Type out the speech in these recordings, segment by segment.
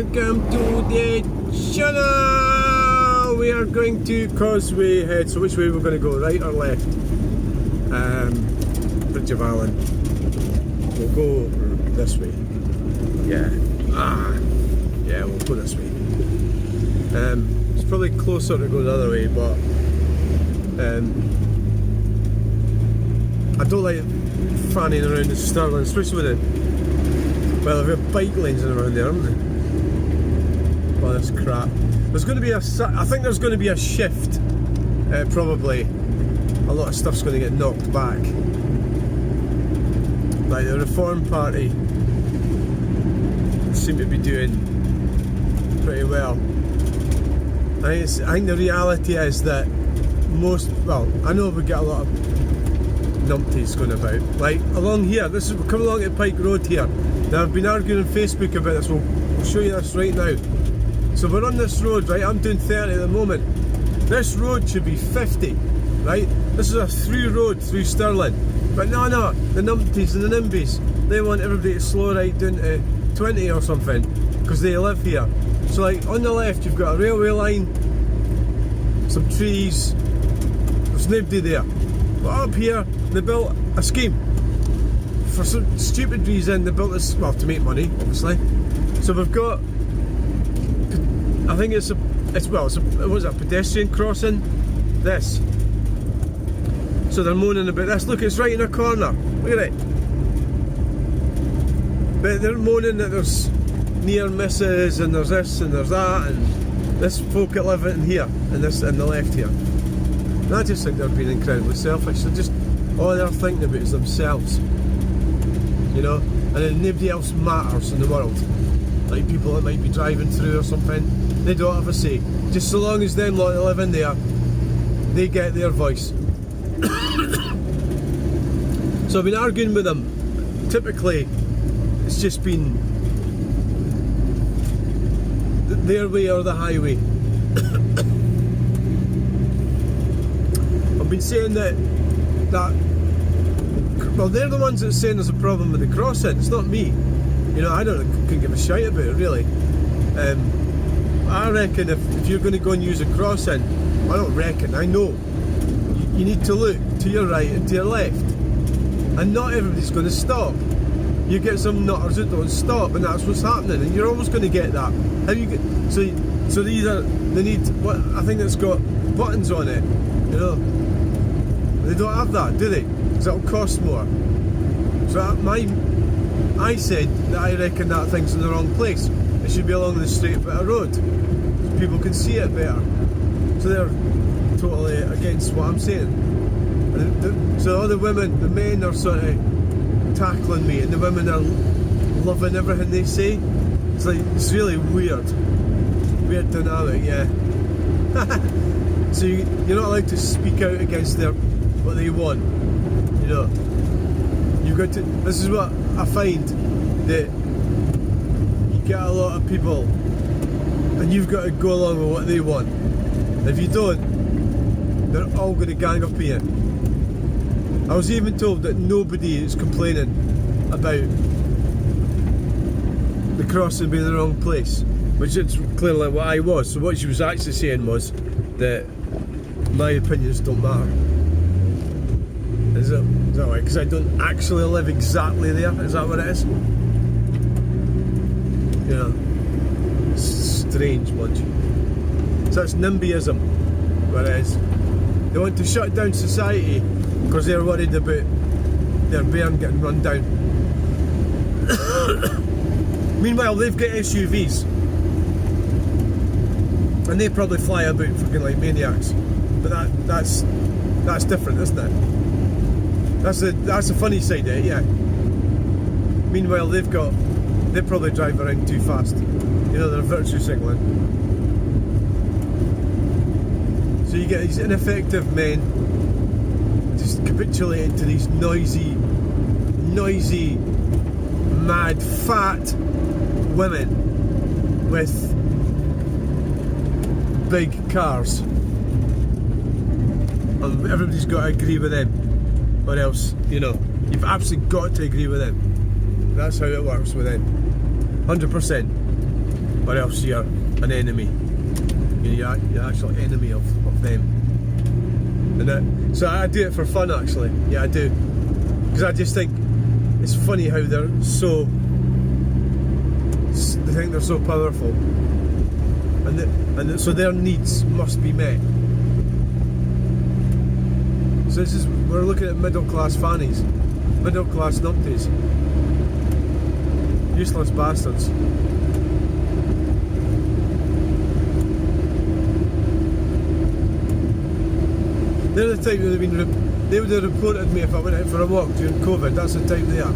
welcome to the channel. We are going to Causeway Head. So which way we're going to go, right or left? Bridge of Allen. We'll go this way. Yeah. Yeah, we'll go this way. It's probably closer to go the other way, but I don't like fanning around the Stirling, especially with it. Well, there are bike lanes around there, aren't there? Oh, that's crap. There's going to be I think there's going to be a shift. Probably a lot of stuff's going to get knocked back. Like the Reform Party seem to be doing pretty well. I think the reality is that I know we get a lot of numpties going about. Like along here, we're coming along at Pike Road here. Now I've been arguing on Facebook about this, we'll show you this right now. So we're on this road, right, I'm doing 30 at the moment. This road should be 50, right? This is a through road through Stirling. But no, the numpties and the nimbies, they want everybody to slow right down to 20 or something, because they live here. So like on the left you've got a railway line, some trees, there's nobody there. But up here, they built a scheme. For some stupid reason, they built this, well, to make money, obviously. So we've got, I think it's a pedestrian crossing, this. So they're moaning about this. Look, it's right in a corner. Look at it. But they're moaning that there's near misses and there's this and there's that, and this folk that live in here and this in the left here. And I just think they're being incredibly selfish. All they're thinking about is themselves, you know, and then nobody else matters in the world. Like people that might be driving through or something, they don't have a say. Just so long as them lot that live in there, they get their voice. So I've been arguing with them. Typically, it's just been their way or the highway. I've been saying that well, they're the ones that are saying there's a problem with the crossing. It's not me. You know, I couldn't give a shite about it really. I reckon if you're going to go and use a crossing, I don't reckon, I know, you need to look to your right and to your left. And not everybody's going to stop. You get some nutters that don't stop, and that's what's happening. And you're always going to get that. How you get so they need what I think it's got buttons on it. You know, they don't have that, do they? Because that'll cost more. So I said that I reckon that thing's in the wrong place. It should be along the straight bit of road, so people can see it better. So they're totally against what I'm saying. So all the men are sort of tackling me, and the women are loving everything they say. It's really weird dynamic, yeah. So you're not allowed to speak out against what they want. You know, you've got to. This is what I find, that you get a lot of people, and you've got to go along with what they want. If you don't, they're all going to gang up on you. I was even told that nobody is complaining about the crossing being in the wrong place, which is clearly what I was. So what she was actually saying was that my opinions don't matter. Is that right? Because I don't actually live exactly there. Is that what it is? You know, strange bunch. So it's NIMBYism, what it is. They want to shut down society because they're worried about their bairn getting run down. Meanwhile, they've got SUVs, and they probably fly about fucking like maniacs. But that's different, isn't it? That's the funny side of it, yeah. Meanwhile, they probably drive around too fast. You know, they're virtue signaling. So you get these ineffective men just capitulating to these noisy, mad, fat women with big cars. And everybody's got to agree with them, or else, you know, you've absolutely got to agree with them. That's how it works with them. 100%. or else you're an enemy. You're the actual enemy of them. And so I do it for fun, actually. Yeah, I do, because I just think it's funny how they think they're so powerful, and so their needs must be met. So we're looking at middle class fannies, middle class numpties, useless bastards. They're the type they would have reported me if I went out for a walk during COVID. That's the type they are.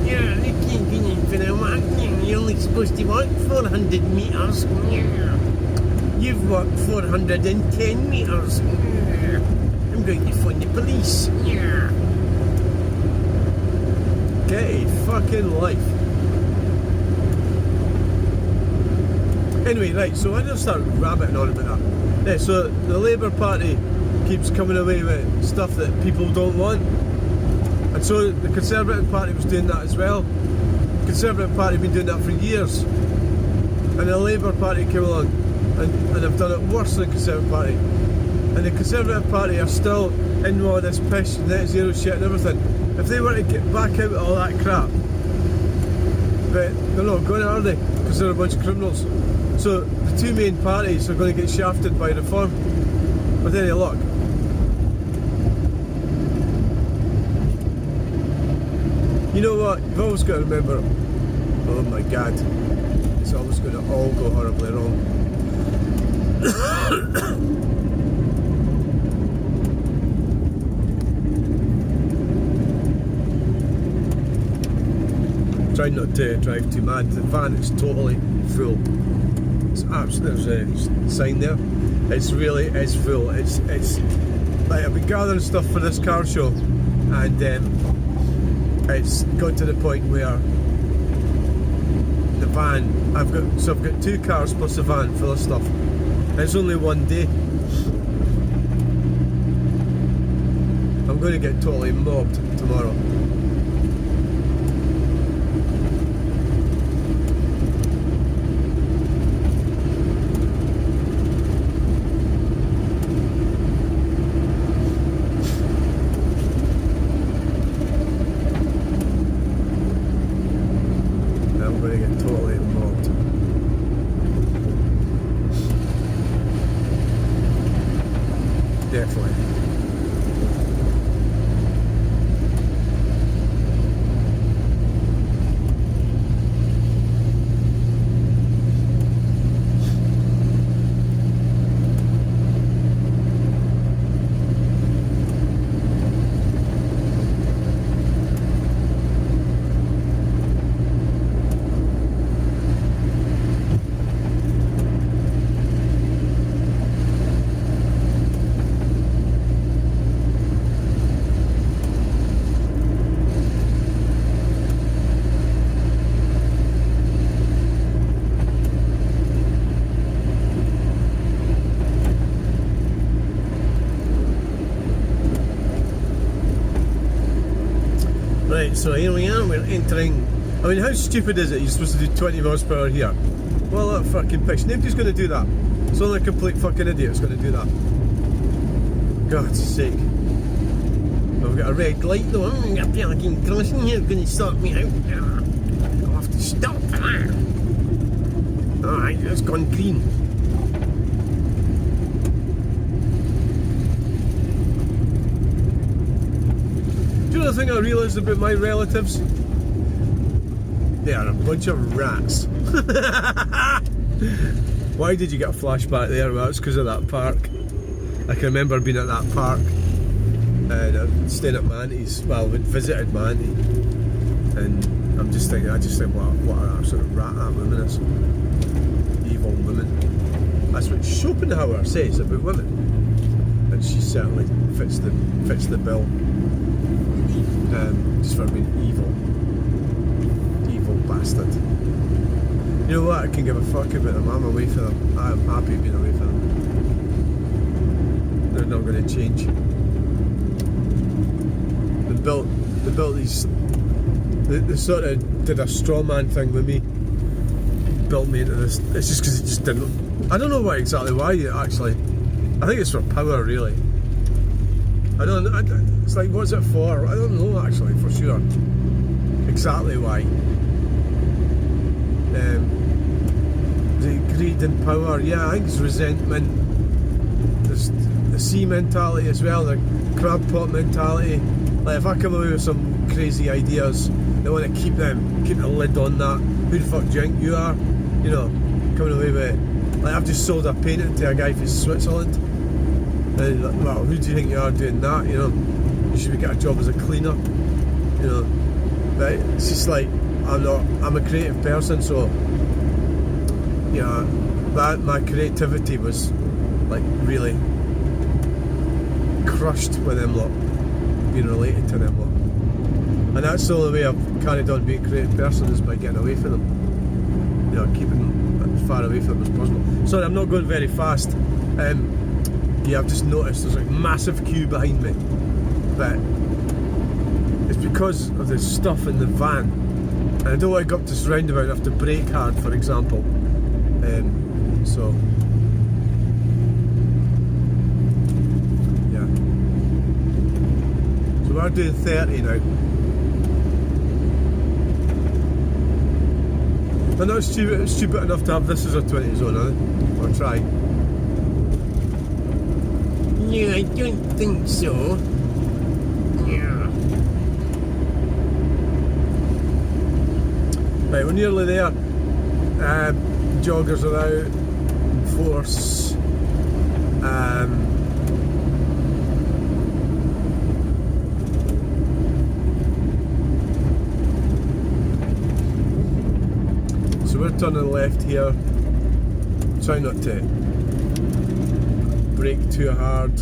Yeah, you can't get in for a walk. You're only supposed to walk 400 metres. You've walked 410 metres. I'm going to phone the police. Get a fucking life. Anyway, right, so I just start rabbiting on about that. Yeah, so the Labour Party keeps coming away with stuff that people don't want. And so the Conservative Party was doing that as well. The Conservative Party have been doing that for years. And the Labour Party came along and have done it worse than the Conservative Party. And the Conservative Party are still in all this pish, net zero shit and everything. If they were to get back out of all that crap, but they're not going to, are they? Because they're a bunch of criminals. So the two main parties are going to get shafted by reform with any luck. You know what? You've always got to remember, oh my god, it's always going to all go horribly wrong. Try not to drive too mad. The van is totally full. It's absolutely, there's a sign there. It's really is full. It's like I've been gathering stuff for this car show, and it's got to the point where the van, I've got two cars plus a van full of stuff. And it's only one day. I'm going to get totally mobbed tomorrow. Definitely. Right, so here we are, we're entering. I mean, how stupid is it? You're supposed to do 20 miles per hour here. Well, that fucking pish. Nobody's going to do that. It's only a complete fucking idiot's going to do that. God's sake. Well, we've got a red light though. I'm a fucking crossing here, going to sort me out. I'll have to stop for that. Alright, it's gone green. Do you know the thing I realised about my relatives? They are a bunch of rats. Why did you get a flashback there? Well, it's because of that park. I can remember being at that park and staying at Manty's. Well, we visited Manty, and I just think what an absolute rat that woman is. Evil woman. That's what Schopenhauer says about women, and she certainly fits the bill. Just for being evil bastard. You know what? I can give a fuck about them. I'm away from them. I'm happy being away from them. They're not going to change. They built these. They sort of did a straw man thing with me, built me into this. It's just because it just didn't. I don't know exactly why. Actually, I think it's for power, really. I don't know. It's like, what's it for? I don't know actually for sure. Exactly why. The greed and power. Yeah, I think it's resentment. There's the sea mentality as well. The crab pot mentality. Like, if I come away with some crazy ideas, they want to keep a lid on that. Who the fuck do you think you are? You know, coming away with it. Like, I've just sold a painting to a guy from Switzerland. And like, well, who do you think you are doing that? You know, you should get a job as a cleaner. You know, but it's just like, I'm a creative person, so yeah, my creativity was like really crushed with them lot, being related to them lot. And that's the only way I've carried on being a creative person, is by getting away from them. You know, keeping them as far away from them as possible. Sorry, I'm not going very fast. Yeah, I've just noticed there's like a massive queue behind me. But it's because of the stuff in the van. And I don't want to go up this roundabout and have to brake hard, for example. So yeah. So we're doing 30 now. I'm not stupid enough to have this as a 20 zone, are they? Or try. No, I don't think so. Yeah. Right, we're nearly there. Joggers are out in force. So we're turning left here. Try not to brake too hard.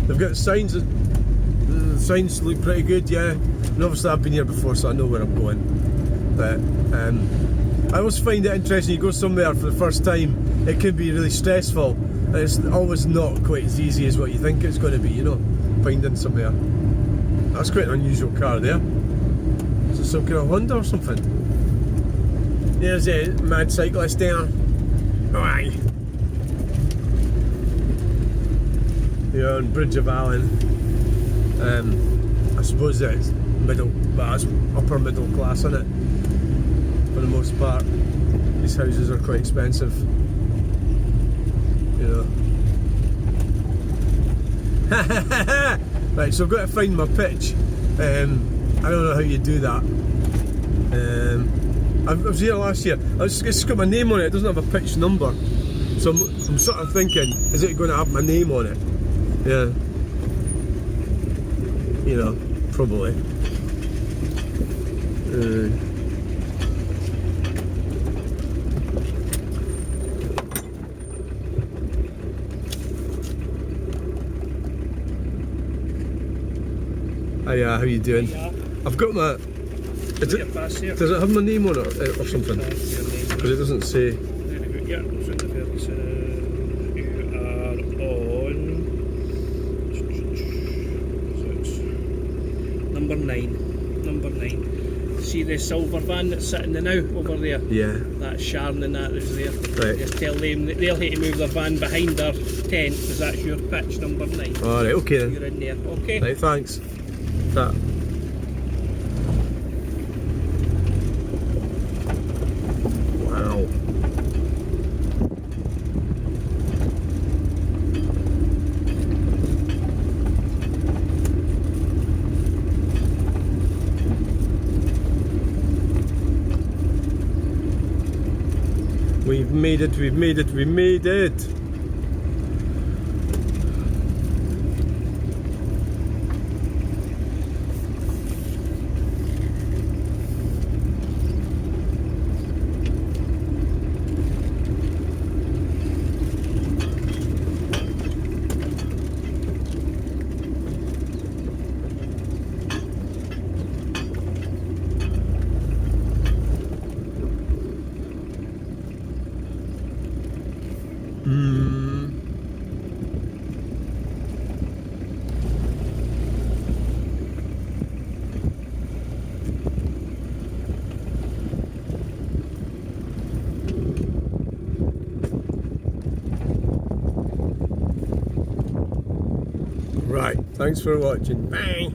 They've got signs. The signs look pretty good, yeah. And obviously I've been here before, so I know where I'm going. But I always find it interesting. You go somewhere for the first time, it can be really stressful, and it's always not quite as easy as what you think it's going to be. You know, finding somewhere. That's quite an unusual car there. Is it some kind of Honda or something? There's a mad cyclist there. Oh, aye. You're on Bridge of Allen. I suppose it's it's upper middle class, isn't it? For the most part. These houses are quite expensive. You know. Right, so I've got to find my pitch. I don't know how you do that. I was here last year. It's got my name on it. It doesn't have a pitch number. So I'm sort of thinking, is it going to have my name on it? Yeah. You know, probably. Hiya, how you doing? Yeah. I've got my... Does it have my name on it or something? Because it doesn't say... Yeah, it's in the fields. You are on... Number 9. Number 9. See the silver van that's sitting there now over there? Yeah. That's Sharon and that is there. Right. Just tell them that they'll have to move their van behind their tent, because that's your pitch, number 9. Alright, okay then. You're in there, okay? Right, thanks. That. Wow. We've made it, we've made it, we made it! Right, thanks for watching. Bye.